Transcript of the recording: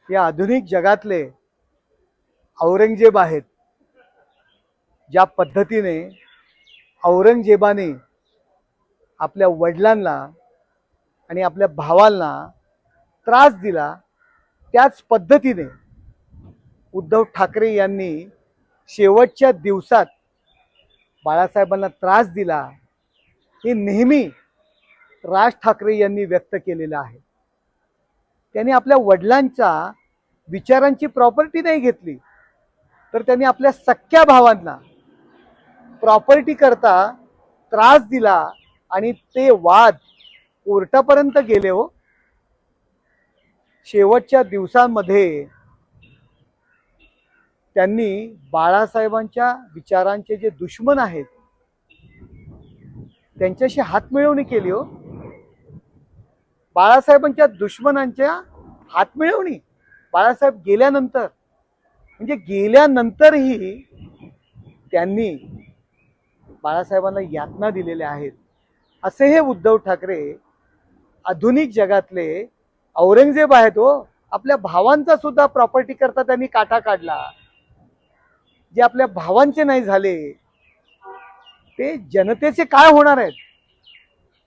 या आधुनिक जगातले औरंगजेब आहेत। ज्या पद्धतीने औरंगजेबाने आपल्या वडिलांना आणि आपल्या भावांना त्रास दिला, त्याच पद्धतीने उद्धव ठाकरे यांनी शेवटच्या दिवसात बाळासाहेबांना त्रास दिला, हे नेहमी राज ठाकरे यांनी व्यक्त केलेलं आहे। त्यांनी आपल्या वडिलांच्या विचारांची प्रॉपर्टी नाही घेतली, तर त्यांनी आपल्या सख्या भावांना प्रॉपर्टी करता त्रास दिला आणि ते वाद कोर्टापर्यंत गेले। हो, शेवटच्या दिवसांमध्ये त्यांनी बाळासाहेबांच्या विचारांचे जे दुश्मन आहेत त्यांच्याशी हातमिळवणी केली। हो, बाळासाहेबांच्या दुश्मनांच्या हातमिळवणी बाळासाहेब गेल्यानंतर, म्हणजे गेल्यानंतरही त्यांनी बाळासाहेबांना यातना दिलेल्या आहेत। असे हे उद्धव ठाकरे आधुनिक जगातले औरंगजेब आहेत। हो, आपल्या भावांचा सुद्धा प्रॉपर्टी करता त्यांनी काटा काढला। जे आपल्या भावांचे नाही झाले ते जनतेचे काय होणार आहेत?